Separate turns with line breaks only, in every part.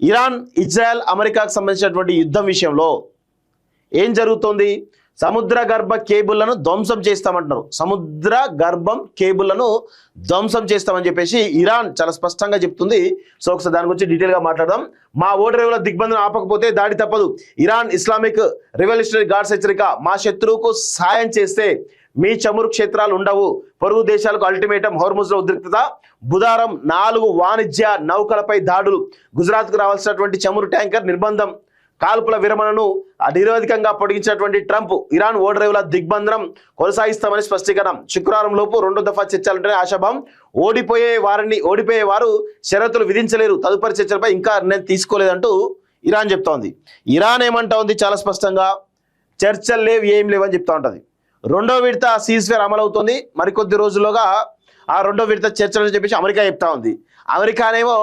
Iran Israel అమెరికాకు సంబంధించినటువంటి యుద్ధం విషయంలో ఏం జరుగుతోంది? సముద్ర గర్భ కేబుళ్లను ధ్వంసం చేస్తామంటున్నారు. సముద్ర గర్భం కేబుళ్లను ధ్వంసం చేస్తామని చెప్పేసి ఇరాన్ చాలా స్పష్టంగా చెప్తుంది. సో ఒకసారి దాని గురించి డీటెయిల్గా మాట్లాడదాం. మా ఓడరేవుల దిగ్బంధన ఆపకపోతే దాడి తప్పదు. ఇరాన్ ఇస్లామిక్ రెవల్యూషనరీ గార్డ్స్ హెచ్చరిక. మా శత్రువుకు సాయం చేస్తే మీ చమురు క్షేత్రాలు ఉండవు. పొరుగు దేశాలకు అల్టిమేటం. హోర్ముజ్లో ఉద్రిక్తత. బుధవారం 4 వాణిజ్య నౌకలపై దాడులు. గుజరాత్కు రావాల్సినటువంటి చమురు ట్యాంకర్ నిర్బంధం. కాల్పుల విరమణను నిరవధికంగా పొడిగించినటువంటి ట్రంప్ ఇరాన్ ఓడరేవుల దిగ్బంధనం కొనసాగిస్తామని స్పష్టీకరణ. శుక్రవారం లోపు 2వ దఫా చర్చలుంటే ఆశాభావం. ఓడిపోయే వారు షరతులు విధించలేరు. తదుపరి చర్చలపై ఇంకా నిర్ణయం తీసుకోలేదంటూ ఇరాన్ చెప్తోంది. ఇరాన్ ఏమంటా ఉంది? చాలా స్పష్టంగా చర్చలు లేవు, ఏం లేవని చెప్తా ఉంటుంది. 2వ విడత సీజ్ఫైర్ అమలవుతుంది. మరికొద్ది రోజుల్లోగా ఆ 2వ విడత చర్చలు చెప్పేసి అమెరికా చెప్తా ఉంది. అమెరికానేమో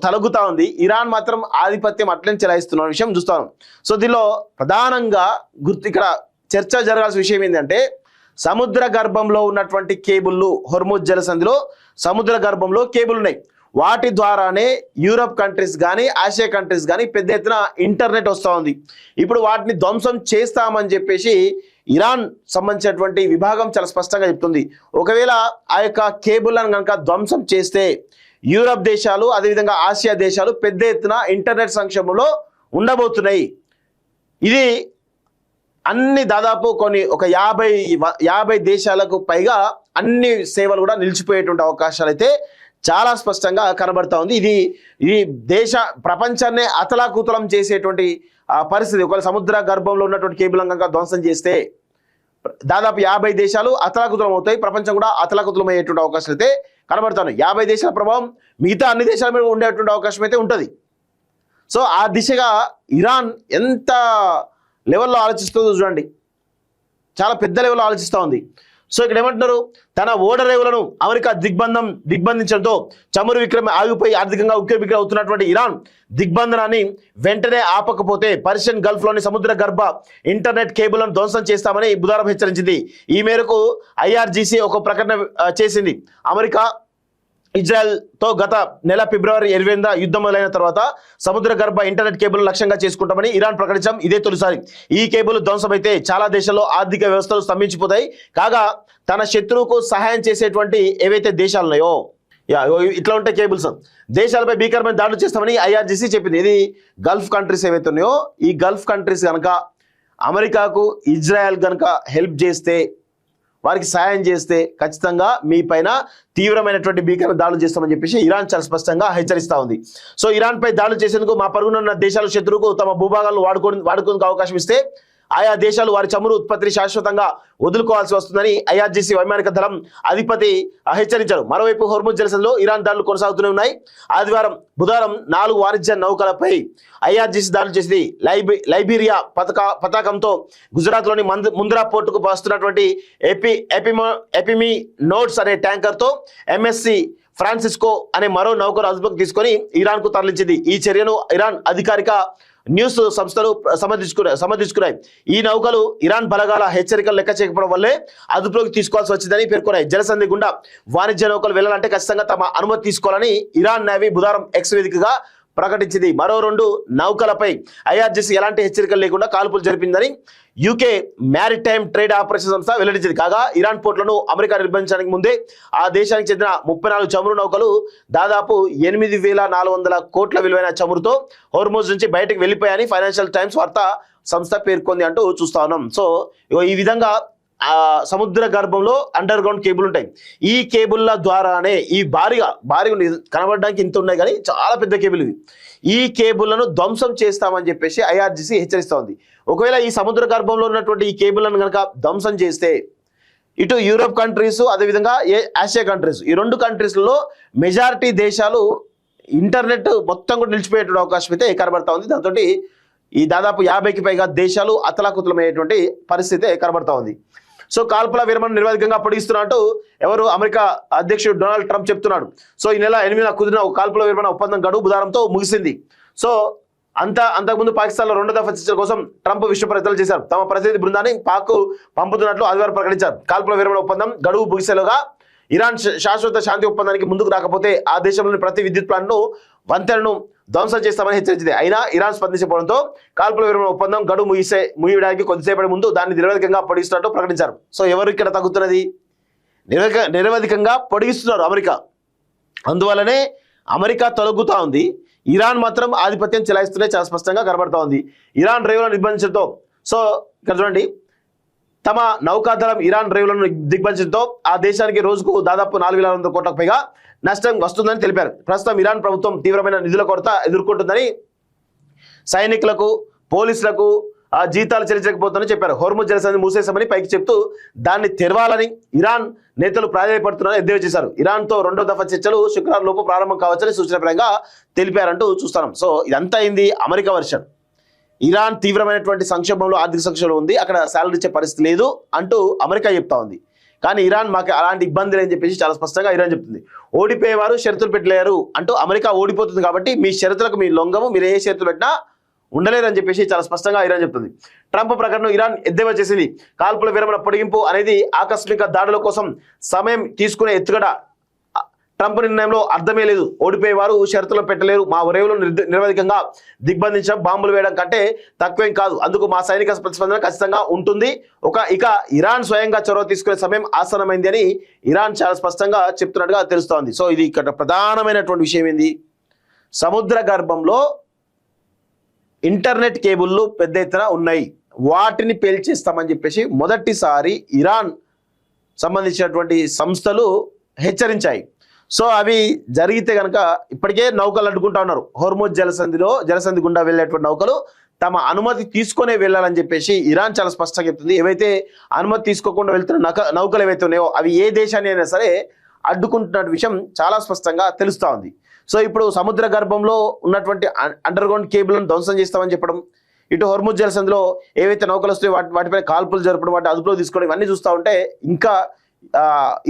తలగుతా ఉంది. ఇరాన్ మాత్రం ఆధిపత్యం అట్లనే చెలాయిస్తున్న విషయం చూస్తాను. సో దీనిలో ప్రధానంగా ఇక్కడ చర్చ జరగాల్సిన విషయం ఏంటంటే సముద్ర గర్భంలో ఉన్నటువంటి కేబుల్లు, హోర్ముజ్ జలసంధిలో సముద్ర గర్భంలో కేబుల్ ఉన్నాయి. వాటి ద్వారానే యూరప్ కంట్రీస్ కానీ ఆసియా కంట్రీస్ కానీ పెద్ద ఎత్తున ఇంటర్నెట్ వస్తూ ఉంది. ఇప్పుడు వాటిని ధ్వంసం చేస్తామని చెప్పేసి ఇరాన్ సంబంధించినటువంటి విభాగం చాలా స్పష్టంగా చెప్తుంది. ఒకవేళ ఆ యొక్క కేబుల్లను కనుక ధ్వంసం చేస్తే యూరప్ దేశాలు అదేవిధంగా ఆసియా దేశాలు పెద్ద ఎత్తున ఇంటర్నెట్ సంక్షోభంలో ఉండబోతున్నాయి. ఇది అన్ని దాదాపు ఒక 50 దేశాలకు పైగా అన్ని సేవలు కూడా నిలిచిపోయేటువంటి అవకాశాలు అయితే చాలా స్పష్టంగా కనబడతా ఉంది. ఇది ప్రపంచాన్ని అతలాకుతలం చేసేటువంటి పరిస్థితి. ఒకవేళ సముద్ర గర్భంలో ఉన్నటువంటి కేబుల్ కనుక ధ్వంసం చేస్తే దాదాపు 50 దేశాలు అతలాకుతలం అవుతాయి. ప్రపంచం కూడా అతలాకుతలం అయ్యేటువంటి అవకాశాలు అయితే కనబడతాను. 50 దేశాల ప్రభావం మిగతా అన్ని దేశాల మీద ఉండేటువంటి అవకాశం అయితే ఉంటుంది. సో ఆ దిశగా ఇరాన్ ఎంత లెవెల్లో ఆలోచిస్తుందో చూడండి, చాలా పెద్ద లెవెల్లో ఆలోచిస్తూ ఉంది. సో ఇక్కడ ఏమంటున్నారు? తన ఓడరేవులను అమెరికా దిగ్బంధించడంతో చమురు విక్రయం ఆగిపోయి ఆర్థికంగా ఉక్కిరిబిక్కిరి అవుతున్నటువంటి ఇరాన్ దిగ్బంధనాన్ని వెంటనే ఆపకపోతే పర్షియన్ గల్ఫ్లోని సముద్ర గర్భ ఇంటర్నెట్ కేబుల్ను ధ్వంసం చేస్తామని బుధవారం హెచ్చరించింది. ఈ మేరకు IRGC ఒక ప్రకటన చేసింది. అమెరికా ఇజ్రాయెల్తో గత నెల ఫిబ్రవరి 28న యుద్ధం మొదలైన తర్వాత సముద్ర గర్భ ఇంటర్నెట్ కేబుల్ లక్ష్యంగా చేసుకుంటామని ఇరాన్ ప్రకటించడం ఇదే తొలిసారి. ఈ కేబుల్ ధ్వంసమైతే చాలా దేశాల్లో ఆర్థిక వ్యవస్థలు స్తంభించిపోతాయి. కాగా తన శత్రువుకు సహాయం చేసేటువంటి ఏవైతే దేశాలు ఉన్నాయో ఇట్లా ఉంటే కేబుల్స్ దేశాలపై భీకరమైన దాడులు చేస్తామని IRGC చెప్పింది. ఇది గల్ఫ్ కంట్రీస్ ఏవైతే ఉన్నాయో ఈ గల్ఫ్ కంట్రీస్ కనుక అమెరికాకు ఇజ్రాయెల్ కనుక హెల్ప్ చేస్తే, వారికి సాయం చేస్తే ఖచ్చితంగా మీ పైన తీవ్రమైనటువంటి భీకర దాడులు చేస్తామని చెప్పేసి ఇరాన్ చాలా స్పష్టంగా హెచ్చరిస్తూ ఉంది. సో ఇరాన్ పై దాడులు చేసేందుకు మా పరుగునున్న దేశాల శత్రువుకు తమ భూభాగాలను వాడుకోవడానికి అవకాశం ఇస్తే ఆయా దేశాలు వారి చమురు ఉత్పత్తిని శాశ్వతంగా వదులుకోవాల్సి వస్తుందని IRGC వైమానిక దళం అధిపతి హెచ్చరించారు. మరోవైపు హోర్ముజ్ జలసంధిలో ఇరాన్ దాడులు కొనసాగుతూనే ఉన్నాయి. బుధవారం 4 వాణిజ్య నౌకలపై IRGC దాడులు చేసింది. లైబీరియా పతాకంతో గుజరాత్లోని ముంద్రా పోర్టుకు వస్తున్నటువంటి ఎపిమి నోట్స్ అనే ట్యాంకర్తో MSC ఫ్రాన్సిస్కో అనే మరో నౌకను అదుపులోకి తీసుకొని ఇరాన్కు తరలించింది. ఈ చర్యను ఇరాన్ అధికారిక న్యూస్ సంస్థలు సమర్థించుకున్నాయి. ఈ నౌకలు ఇరాన్ బలగాల హెచ్చరికలు లెక్క చేయకపోవడం వల్లే అదుపులోకి తీసుకోవాల్సి వచ్చిందని పేర్కొన్నాయి. జలసంధి గుండా వాణిజ్య నౌకలు వెళ్లాలంటే ఖచ్చితంగా తమ అనుమతి తీసుకోవాలని ఇరాన్ నేవీ బుధవారం X వేదికగా ప్రకటించింది. మరో 2 నౌకలపై IRGC ఎలాంటి హెచ్చరికలు లేకుండా కాల్పులు జరిపిందని UK మ్యారిటైమ్ ట్రేడ్ ఆపరేషన్ సంస్థ వెల్లడించింది. కాగా ఇరాన్ పోర్టులను అమెరికా నిర్బంధించడానికి ముందే ఆ దేశానికి చెందిన 34 చమురు నౌకలు దాదాపు 8,400 కోట్ల విలువైన చమురుతో హోర్ముజ్ నుంచి బయటకు వెళ్ళిపోయాయని ఫైనాన్షియల్ టైమ్స్ వార్తా సంస్థ పేర్కొంది అంటూ చూస్తా ఉన్నాం. సో ఈ విధంగా సముద్ర గర్భంలో అండర్ గ్రౌండ్ కేబుల్ ఉంటాయి. ఈ కేబుల్ల ద్వారానే ఈ భారీగా కనబడడానికి ఇంత ఉన్నాయి కానీ చాలా పెద్ద కేబుల్ ఇది. ఈ కేబుల్లను ధ్వంసం చేస్తామని చెప్పేసి IRGC హెచ్చరిస్తూ ఉంది. ఒకవేళ ఈ సముద్ర గర్భంలో ఉన్నటువంటి ఈ కేబుల్లను కనుక ధ్వంసం చేస్తే ఇటు యూరప్ కంట్రీస్ అదేవిధంగా ఆసియా కంట్రీస్ ఈ 2 కంట్రీస్లలో మెజారిటీ దేశాలు ఇంటర్నెట్ మొత్తం కూడా నిలిచిపోయేటువంటి అవకాశం అయితే కనబడతా ఉంది. దాంతో ఈ దాదాపు 50కి పైగా దేశాలు అతలాకుతలమయ్యేటువంటి పరిస్థితి కనబడతా ఉంది. సో కాల్పుల విరమణ నిరవధికంగా పొడిగిస్తున్నట్టు అమెరికా అధ్యక్షుడు డొనాల్డ్ ట్రంప్ చెప్తున్నాడు. సో ఈ నెల 8న కుదిరిన కాల్పుల విరమణ ఒప్పందం గడువు బుధవారంతో ముగిసింది. సో అంతకుముందు పాకిస్తాన్లో 2వ దఫా చర్చల కోసం ట్రంప్ విశ్వ ప్రయత్నాలు చేశారు. తమ ప్రతినిధి బృందాన్ని పాక్ పంపుతున్నట్లు ఆదివారం ప్రకటించారు. కాల్పుల విరమణ ఒప్పందం గడువు ముగిసేలోగా ఇరాన్ శాశ్వత శాంతి ఒప్పందానికి ముందుకు రాకపోతే ఆ దేశంలోని ప్రతి విద్యుత్ ప్లాంట్ను వంతెనను ధ్వంసం చేస్తామని హెచ్చరించింది. అయినా ఇరాన్ స్పందించకపోవడంతో కాల్పుల విరమణ ఒప్పందం గడువు ముగియడానికి కొద్దిసేపటి ముందు దాన్ని నిరవధికంగా పొడిగిస్తున్నట్టు ప్రకటించారు. సో ఎవరు ఇక్కడ తగ్గుతున్నది? నిరవధికంగా పొడిగిస్తున్నారు అమెరికా. అందువల్లనే అమెరికా తొలగుతా ఉంది. ఇరాన్ మాత్రం ఆధిపత్యం చెలాయిస్తూనే చాలా స్పష్టంగా కనబడతా ఉంది. ఇరాన్ డ్రైవ్లను నిర్బంధించడంతో, సో ఇక్కడ చూడండి, తమ నౌకాదళం ఇరాన్ డ్రైవ్లను దిగ్బంధించడంతో ఆ దేశానికి రోజుకు దాదాపు 4,600 కోట్లకు పైగా నష్టం వస్తుందని తెలిపారు. ప్రస్తుతం ఇరాన్ ప్రభుత్వం తీవ్రమైన నిధుల కొరత ఎదుర్కొంటుందని, సైనికులకు పోలీసులకు జీతాలు చెల్లించకపోతుందని చెప్పారు. హోర్ముజ్ జలసంధి మూసేశామని పైకి చెప్తూ దాన్ని తెరవాలని ఇరాన్ నేతలు ప్రాధాన్యపడుతున్నారని ఎద్దేవా చేశారు. ఇరాన్తో 2వ దఫా చర్చలు శుక్రవారం లోపు ప్రారంభం కావచ్చని సూచనపరంగా తెలిపారంటూ చూస్తున్నాం. సో ఇదంతా అయింది అమెరికా వర్షన్. ఇరాన్ తీవ్రమైనటువంటి సంక్షోభంలో, ఆర్థిక సంక్షోభంలో ఉంది, అక్కడ శాలరీ ఇచ్చే పరిస్థితి లేదు అంటూ అమెరికా చెప్తా ఉంది. కానీ ఇరాన్ మాకు అలాంటి ఇబ్బంది లేని చెప్పేసి చాలా స్పష్టంగా ఇరాన్ చెప్తుంది. ఓడిపోయేవారు షరతులు పెట్టలేరు అంటూ, అమెరికా ఓడిపోతుంది కాబట్టి మీ షరతులకు మీ లొంగము, మీరు ఏ షరతులు పెట్టినా ఉండలేరని చెప్పేసి చాలా స్పష్టంగా ఇరాన్ చెప్తుంది. ట్రంప్ ప్రకటన ఇరాన్ ఎద్దేవా చేసింది. కాల్పుల విరమణ పొడిగింపు అనేది ఆకస్మిక దాడుల కోసం సమయం తీసుకునే ఎత్తుగడ. ట్రంప్ నిర్ణయంలో అర్థమే లేదు. ఓడిపోయేవారు షరతులు పెట్టలేరు, మా రేవులను నిరవధికంగా దిగ్బంధించడం, బాంబులు వేయడం కంటే తక్కువేం కాదు, అందుకు మా సైనిక ప్రతిస్పందన ఖచ్చితంగా ఉంటుంది. ఇక ఇరాన్ స్వయంగా చొరవ తీసుకునే సమయం ఆసన్నమైంది అని ఇరాన్ చాలా స్పష్టంగా చెప్తున్నట్టుగా తెలుస్తోంది. సో ఇది ఇక్కడ ప్రధానమైనటువంటి విషయం ఏంది? సముద్ర గర్భంలో ఇంటర్నెట్ కేబుల్లు పెద్ద ఎత్తున ఉన్నాయి, వాటిని పేల్చేస్తామని చెప్పేసి మొదటిసారి ఇరాన్ సంబంధించినటువంటి సంస్థలు హెచ్చరించాయి. సో అవి జరిగితే కనుక ఇప్పటికే నౌకలు అడ్డుకుంటా ఉన్నారు. హోర్ముజ్ జలసంధి గుండా వెళ్ళేటువంటి నౌకలు తమ అనుమతి తీసుకునే వెళ్ళాలని చెప్పేసి ఇరాన్ చాలా స్పష్టంగా చెప్తుంది. ఏవైతే అనుమతి తీసుకోకుండా వెళ్తున్న నౌకలు ఏవైతే ఉన్నాయో అవి ఏ దేశాన్ని అయినా సరే అడ్డుకుంటున్న విషయం చాలా స్పష్టంగా తెలుస్తూ ఉంది. సో ఇప్పుడు సముద్ర గర్భంలో ఉన్నటువంటి అండర్ గ్రౌండ్ కేబుల్ను ధ్వంసం చేస్తామని చెప్పడం, ఇటు హోర్ముజ్ జలసంధిలో ఏవైతే నౌకలు వస్తాయో వాటిపై కాల్పులు జరపడం, వాటి అదుపులో తీసుకోవడం, ఇవన్నీ చూస్తూ ఉంటే ఇంకా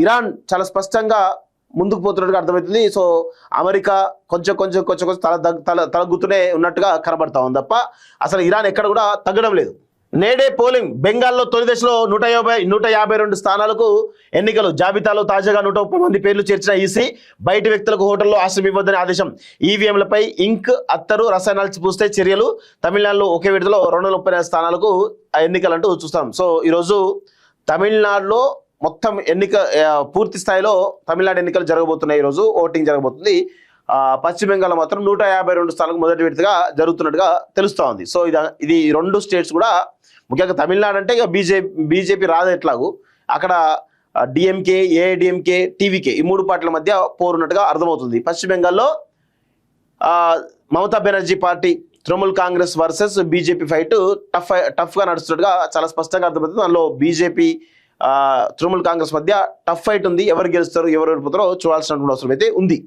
ఇరాన్ చాలా స్పష్టంగా ముందుకు పోతున్నట్టుగా అర్థమవుతుంది. సో అమెరికా కొంచెం తలగుతూనే ఉన్నట్టుగా కనబడతా ఉంది తప్ప అసలు ఇరాన్ ఎక్కడ కూడా తగ్గడం లేదు. నేడే పోలింగ్. బెంగాల్లో తొలి దశలో 152 స్థానాలకు ఎన్నికలు. జాబితాలో తాజాగా 130 మంది పేర్లు చేర్చిన ఈసీ బయటి వ్యక్తులకు హోటల్లో ఆశ్రయం ఇవ్వద్దని ఆదేశం. ఈవీఎంలపై ఇంక్, అత్తరు, రసాయనాలు పూస్తే చర్యలు. తమిళనాడులో ఒకే విడతలో 234 స్థానాలకు ఎన్నికలు అంటూ చూస్తాం. సో ఈరోజు తమిళనాడులో మొత్తం పూర్తి స్థాయిలో తమిళనాడు ఎన్నికలు జరగబోతున్నాయి. ఈరోజు ఓటింగ్ జరగబోతుంది. పశ్చిమ బెంగాల్ మాత్రం 152 స్థానాలకు మొదటి విడతగా జరుగుతున్నట్టుగా తెలుస్తూ ఉంది. సో ఇది 2 స్టేట్స్ కూడా, ముఖ్యంగా తమిళనాడు అంటే ఇక బీజేపీ రాదు ఎట్లాగూ, అక్కడ డిఎంకే, ఏఐడిఎంకే, టీవీకే ఈ 3 పార్టీల మధ్య పోరున్నట్టుగా అర్థమవుతుంది. పశ్చిమ బెంగాల్లో Mamata Banerjee party Trinamool Congress versus BJP fight టఫ్గా నడుస్తున్నట్టుగా చాలా స్పష్టంగా అర్థమవుతుంది. అందులో బీజేపీ తృణమూల్ కాంగ్రెస్ మధ్య టఫ్ ఫైట్ ఉంది. ఎవరు గెలుస్తారు ఎవరు ఓడిపోతారో చూడాల్సినటువంటి అవసరం అయితే ఉంది.